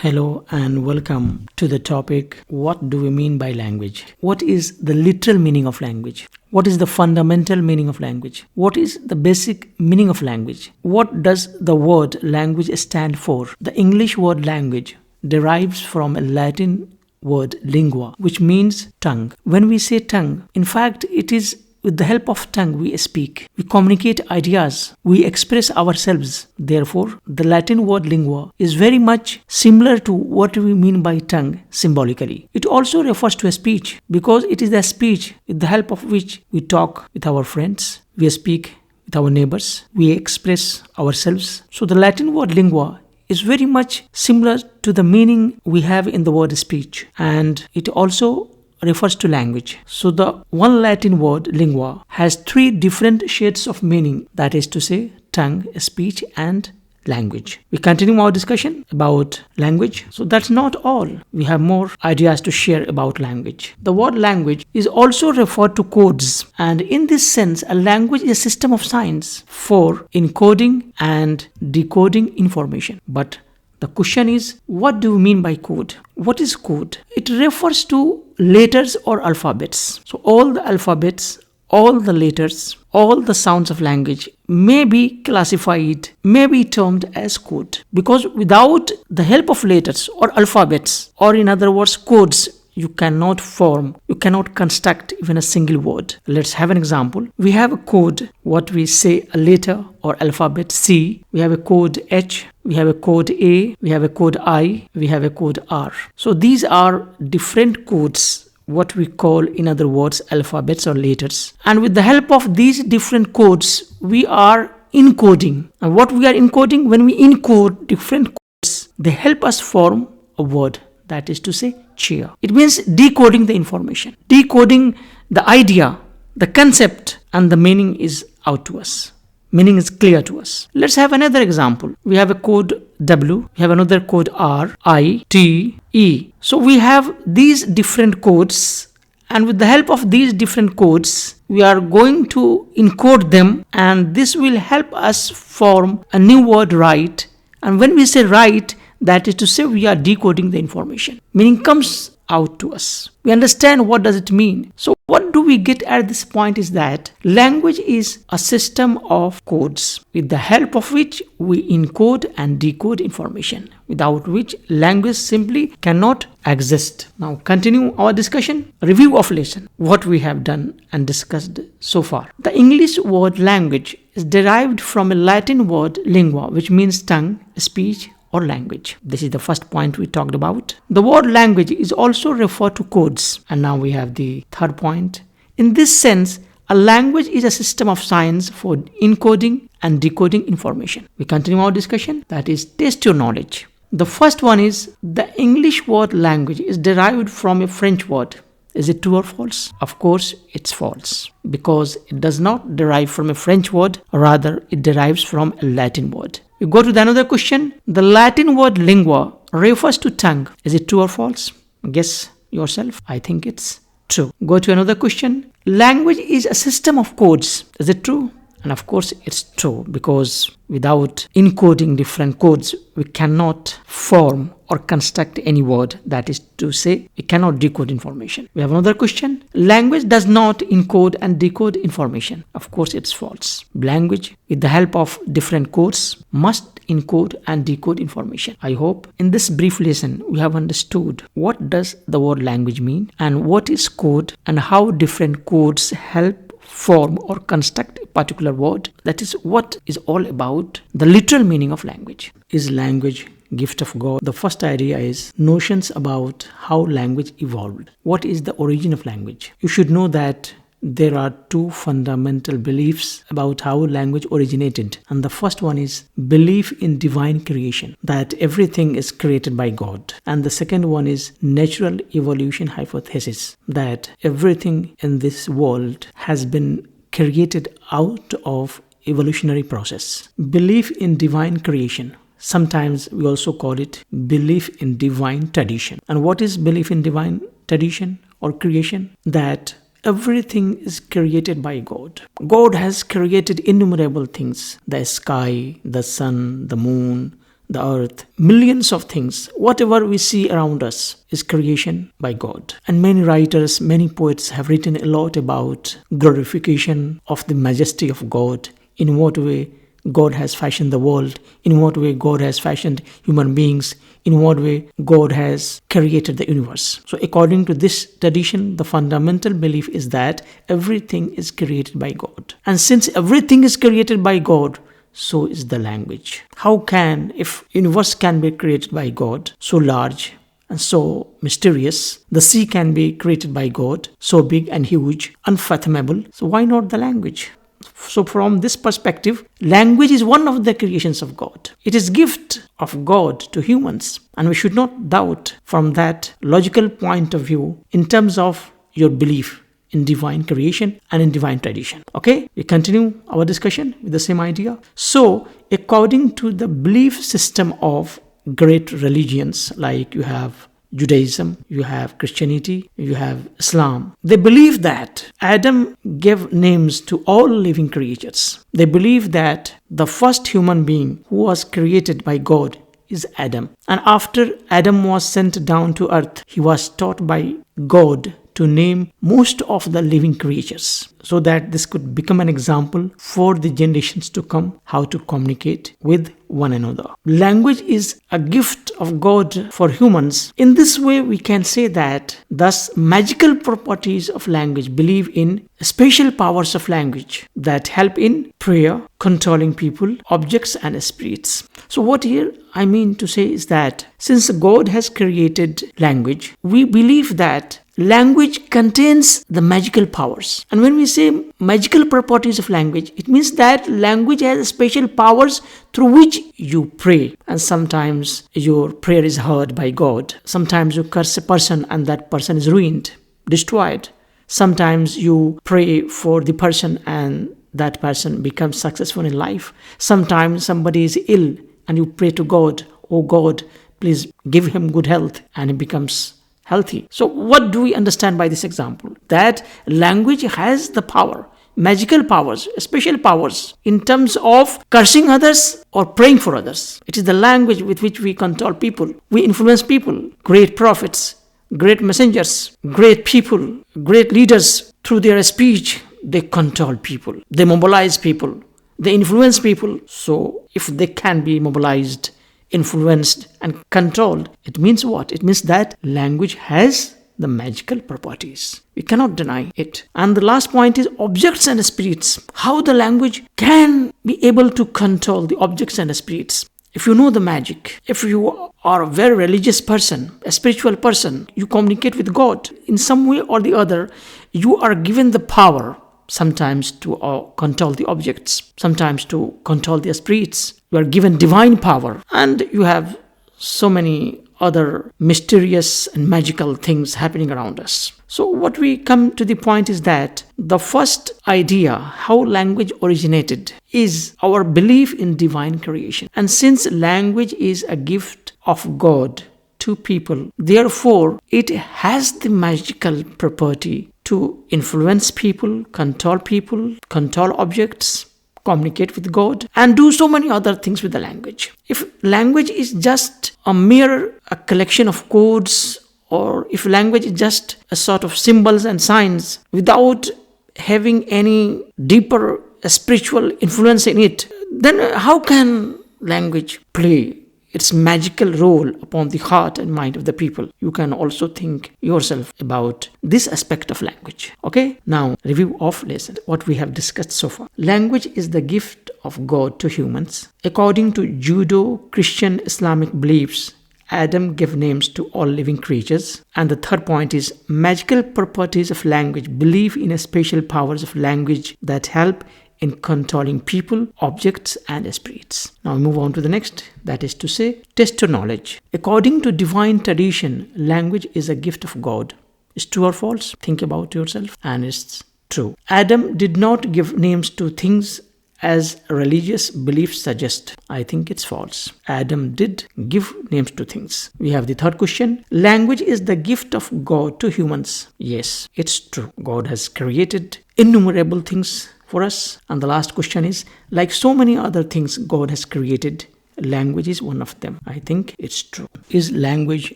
Hello and welcome to the topic, what do we mean by language? What is the literal meaning of language? What is the fundamental meaning of language? What is the basic meaning of language? What does the word language stand for? The English word language derives from a Latin word lingua, which means tongue. When we say tongue, in fact, it is with the help of tongue we speak, we communicate ideas, we express ourselves. Therefore, the Latin word lingua is very much similar to what we mean by tongue symbolically. It also refers to a speech because it is a speech with the help of which we talk with our friends, we speak with our neighbors, we express ourselves. So the Latin word lingua is very much similar to the meaning we have in the word speech, and it also refers to language. So the one Latin word lingua has three different shades of meaning, that is to say tongue, speech and language. We continue our discussion about language. So that's not all. We have more ideas to share about language. The word language is also referred to codes, and in this sense a language is a system of signs for encoding and decoding information. But the question is, what do we mean by code? What is code? It refers to letters or alphabets. So all the alphabets, all the letters, all the sounds of language may be classified, may be termed as code. Because without the help of letters or alphabets, or in other words codes, you cannot form, you cannot construct even a single word. Let's have an example. We have a code, what we say a letter or alphabet C. We have a code H, we have a code A, we have a code I, we have a code R. So these are different codes, what we call in other words alphabets or letters. And with the help of these different codes, we are encoding. And what we are encoding, when we encode different codes, they help us form a word. That is to say, chair. It means decoding the information, decoding the idea, the concept, and the meaning is out to us. Meaning is clear to us. Let's have another example. We have a code W, we have another code R, I, T, E. So we have these different codes, and with the help of these different codes, we are going to encode them, and this will help us form a new word write. And when we say write, that is to say we are decoding the information. Meaning comes out to us. We understand what does it mean. So what do we get at this point is that language is a system of codes with the help of which we encode and decode information, without which language simply cannot exist. Now continue our discussion. Review of lesson, what we have done and discussed so far. The English word language is derived from a Latin word lingua, which means tongue, speech, or language. This is the first point we talked about. The word language is also referred to codes. And now we have the third point. In this sense, a language is a system of signs for encoding and decoding information. We continue our discussion. That is, test your knowledge. The first one is, the English word language is derived from a French word. Is it true or false? Of course, it's false, because it does not derive from a French word, rather it derives from a Latin word. We go to the another question. The Latin word lingua refers to tongue. Is it true or false? Guess yourself. I think it's true. Go to another question. Language is a system of codes. Is it true? And of course it's true, because without encoding different codes, we cannot form or construct any word. That is to say, we cannot decode information. We have another question. Language does not encode and decode information. Of course it's false. Language, with the help of different codes, must encode and decode information. I hope in this brief lesson we have understood what does the word language mean, and what is code, and how different codes help form or construct a particular word. That is what is all about the literal meaning of language. Is language gift of God? The first idea is notions about how language evolved. What is the origin of language? You should know that there are two fundamental beliefs about how language originated. And the first one is belief in divine creation, that everything is created by God. And the second one is natural evolution hypothesis, that everything in this world has been created out of evolutionary process. Belief in divine creation. Sometimes we also call it belief in divine tradition. And what is belief in divine tradition or creation? That everything is created by God. God has created innumerable things. The sky, the sun, the moon, the earth, millions of things, whatever we see around us is creation by God. And many writers, many poets have written a lot about glorification of the majesty of God, in what way God has fashioned the world, in what way God has fashioned human beings, in what way God has created the universe. So according to this tradition, the fundamental belief is that everything is created by God. And since everything is created by God, so is the language. How can, if universe can be created by God, so large and so mysterious, the sea can be created by God, so big and huge, unfathomable, so why not the language? So from this perspective, language is one of the creations of God. It is gift of God to humans, and we should not doubt from that logical point of view in terms of your belief in divine creation and in divine tradition. Okay, we continue our discussion with the same idea. So according to the belief system of great religions, like you have Judaism, you have Christianity, you have Islam, they believe that Adam gave names to all living creatures. They believe that the first human being who was created by God is Adam. And after Adam was sent down to earth, he was taught by God to name most of the living creatures, so that this could become an example for the generations to come how to communicate with one another. Language is a gift of God for humans. In this way, we can say that thus magical properties of language believe in special powers of language that help in prayer, controlling people, objects and spirits. So what here I mean to say is that since God has created language, we believe that language contains the magical powers. And when we say magical properties of language, it means that language has special powers through which you pray. And sometimes your prayer is heard by God. Sometimes you curse a person and that person is ruined, destroyed. Sometimes you pray for the person and that person becomes successful in life. Sometimes somebody is ill and you pray to God, oh God, please give him good health, and he becomes healthy. So what do we understand by this example? That language has the power, magical powers, special powers in terms of cursing others or praying for others. It is the language with which we control people. We influence people. Great prophets, great messengers, great people, great leaders, through their speech, they control people. They mobilize people. They influence people. So if they can be mobilized, influenced and controlled, it means what? It means that language has the magical properties. We cannot deny it. And the last point is objects and spirits. How the language can be able to control the objects and spirits. If you know the magic, if you are a very religious person, a spiritual person, you communicate with God in some way or the other, you are given the power sometimes to control the objects, sometimes to control the spirits. You are given divine power, and you have so many other mysterious and magical things happening around us. So what we come to the point is that the first idea, how language originated, is our belief in divine creation. And since language is a gift of God to people, therefore it has the magical property to influence people, control objects, communicate with God, and do so many other things with the language. If language is just a collection of codes, or if language is just a sort of symbols and signs without having any deeper spiritual influence in it, then how can language play its magical role upon the heart and mind of the people? You can also think yourself about this aspect of language. Okay, now review of lesson, what we have discussed so far. Language is the gift of God to humans. According to Judo-Christian Islamic beliefs, Adam gave names to all living creatures. And the third point is magical properties of language. Believe in special powers of language that help in controlling people, objects and spirits. Now we move on to the next, that is to say, test your knowledge. According to divine tradition, language is a gift of God. Is true or false? Think about yourself. And it's true. Adam did not give names to things as religious beliefs suggest. I think it's false. Adam did give names to things. We have the third question. Language is the gift of God to humans. Yes, it's true. God has created innumerable things for us. And the last question is, like so many other things God has created, language is one of them. I think it's true. Is language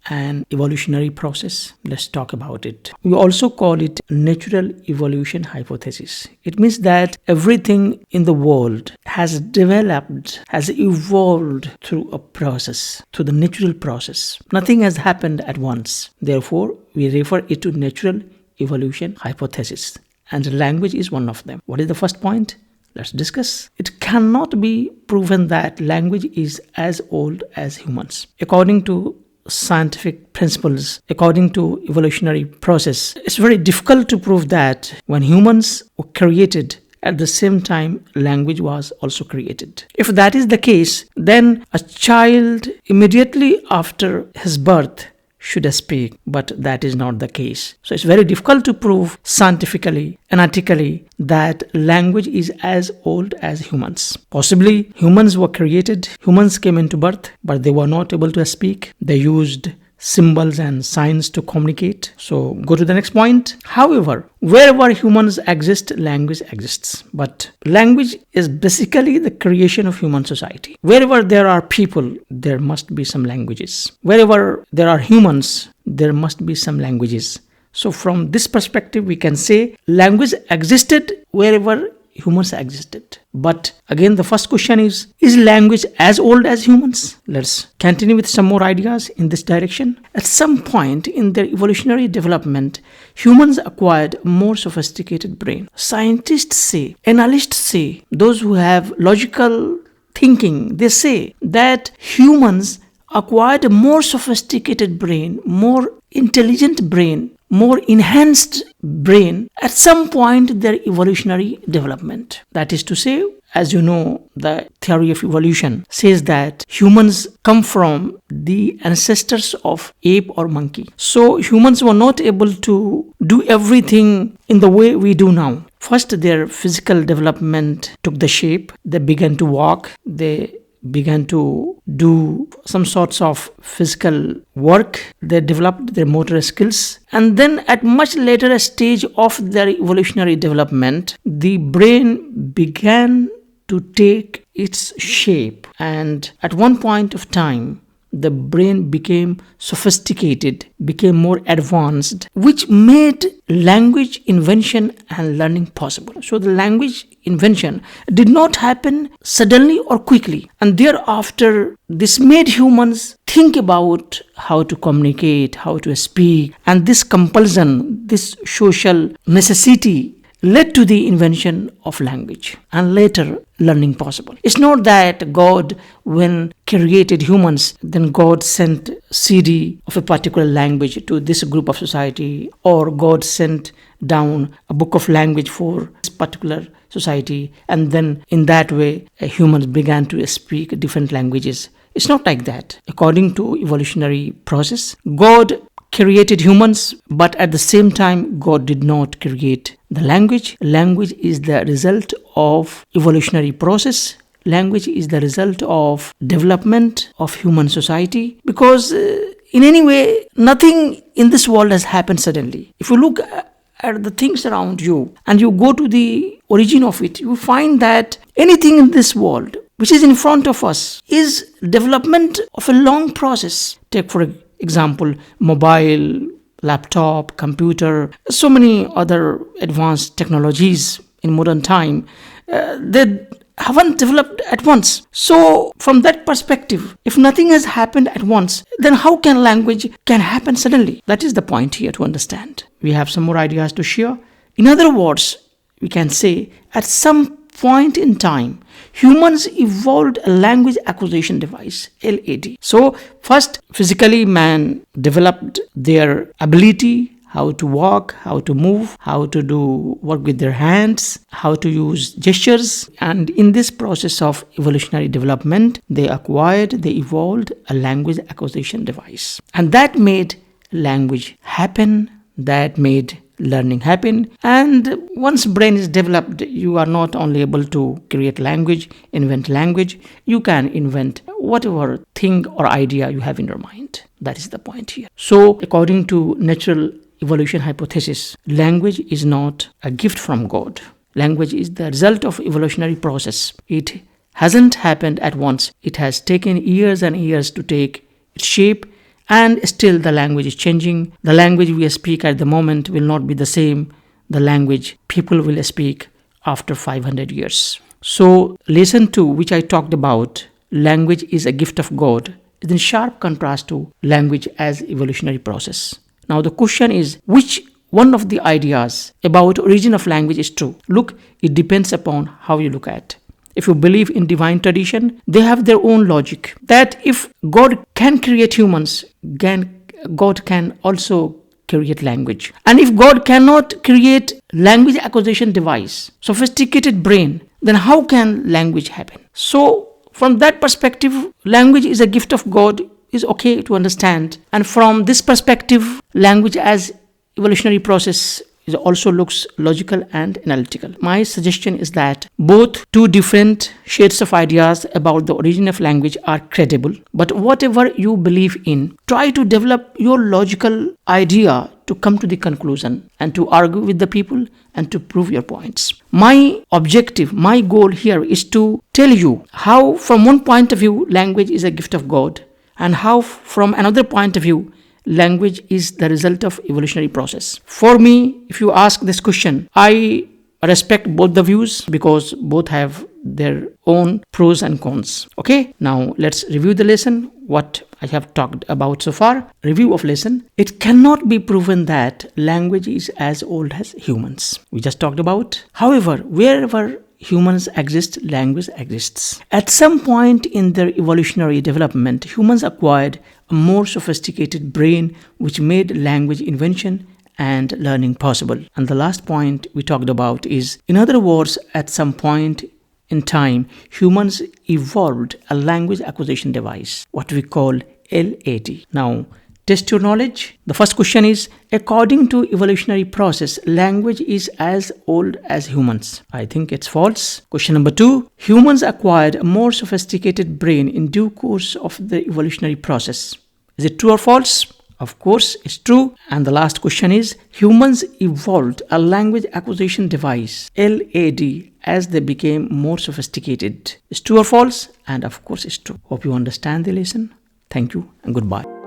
an evolutionary process? Let's talk about it. We also call it natural evolution hypothesis. It means that everything in the world has developed, has evolved through a process, through the natural process. Nothing has happened at once. Therefore, we refer it to natural evolution hypothesis. And language is one of them. What is the first point? Let's discuss. It cannot be proven that language is as old as humans. According to scientific principles, according to evolutionary process, it's very difficult to prove that when humans were created, at the same time language was also created. If that is the case, then a child immediately after his birth should speak, but that is not the case. So it's very difficult to prove scientifically, analytically, that language is as old as humans. Possibly humans were created, humans came into birth, but they were not able to speak. They used symbols and signs to communicate. So go to the next point. However, wherever humans exist, language exists. But language is basically the creation of human society. Wherever there are people, there must be some languages. Wherever there are humans, there must be some languages. So from this perspective, we can say language existed wherever humans existed. But again, the first question is language as old as humans? Let's continue with some more ideas in this direction. At some point in their evolutionary development, humans acquired a more sophisticated brain. Scientists say, analysts say, those who have logical thinking, they say that humans acquired a more sophisticated brain, more intelligent brain, more enhanced brain at some point in their evolutionary development. That is to say, as you know, the theory of evolution says that humans come from the ancestors of ape or monkey. So humans were not able to do everything in the way we do now. First, their physical development took the shape. They began to walk. They began to do some sorts of physical work. They developed their motor skills. And then at much later stage of their evolutionary development, the brain began to take its shape. And at one point of time, the brain became sophisticated, became more advanced, which made language invention and learning possible. So the language invention did not happen suddenly or quickly. And thereafter, this made humans think about how to communicate, how to speak. And this compulsion, this social necessity led to the invention of language and later learning possible. It's not that God, when created humans, then God sent CD of a particular language to this group of society, or God sent down a book of language for this particular society, and then in that way humans began to speak different languages. It's not like that. According to evolutionary process, God created humans, but at the same time, God did not create the language. Language is the result of evolutionary process. Language is the result of development of human society, because in any way, nothing in this world has happened suddenly. If you look at the things around you and you go to the origin of it, you find that anything in this world which is in front of us is development of a long process. Take for example, mobile, laptop, computer, so many other advanced technologies in modern time. They haven't developed at once. So from that perspective, if nothing has happened at once, then how can language can happen suddenly? That is the point here to understand. We have some more ideas to share. In other words, we can say at some point in time, humans evolved a language acquisition device, LAD. So first, physically, man developed their ability, how to walk, how to move, how to do work with their hands, how to use gestures. And in this process of evolutionary development, they evolved a language acquisition device. And that made language happen, that made learning happen. And once brain is developed, you are not only able to create language, invent language, you can invent whatever thing or idea you have in your mind. That is the point here. So according to natural evolution hypothesis, language is not a gift from God. Language is the result of evolutionary process. It hasn't happened at once. It has taken years and years to take its shape, and still the language is changing. The language we speak at the moment will not be the same the language people will speak after 500 years. So lesson 2, which I talked about, language is a gift of God, is in sharp contrast to language as evolutionary process. Now the question is, which one of the ideas about origin of language is true? Look, it depends upon how you look at. If you believe in divine tradition, they have their own logic that if God can create humans, God can also create language. And if God cannot create language acquisition device, sophisticated brain, then how can language happen? So from that perspective, language is a gift of God is okay to understand. And from this perspective, language as evolutionary process it also looks logical and analytical. My suggestion is that both two different shades of ideas about the origin of language are credible. But whatever you believe in, try to develop your logical idea to come to the conclusion and to argue with the people and to prove your points. My objective, my goal here is to tell you how from one point of view language is a gift of God, and how from another point of view language is the result of evolutionary process. For me, if you ask this question, I respect both the views because both have their own pros and cons. Okay, now let's review the lesson, what I have talked about so far. Review of lesson. It cannot be proven that language is as old as humans. We just talked about. However, wherever humans exist, language exists. At some point in their evolutionary development, humans acquired a more sophisticated brain which made language invention and learning possible. And the last point we talked about is, in other words, at some point in time, humans evolved a language acquisition device, what we call LAD. Now, test your knowledge. The first question is, according to evolutionary process, language is as old as humans. I think it's false. Question number 2, humans acquired a more sophisticated brain in due course of the evolutionary process. Is it true or false? Of course, it's true. And the last question is, humans evolved a language acquisition device, LAD, as they became more sophisticated. Is true or false? And of course, it's true. Hope you understand the lesson. Thank you and goodbye.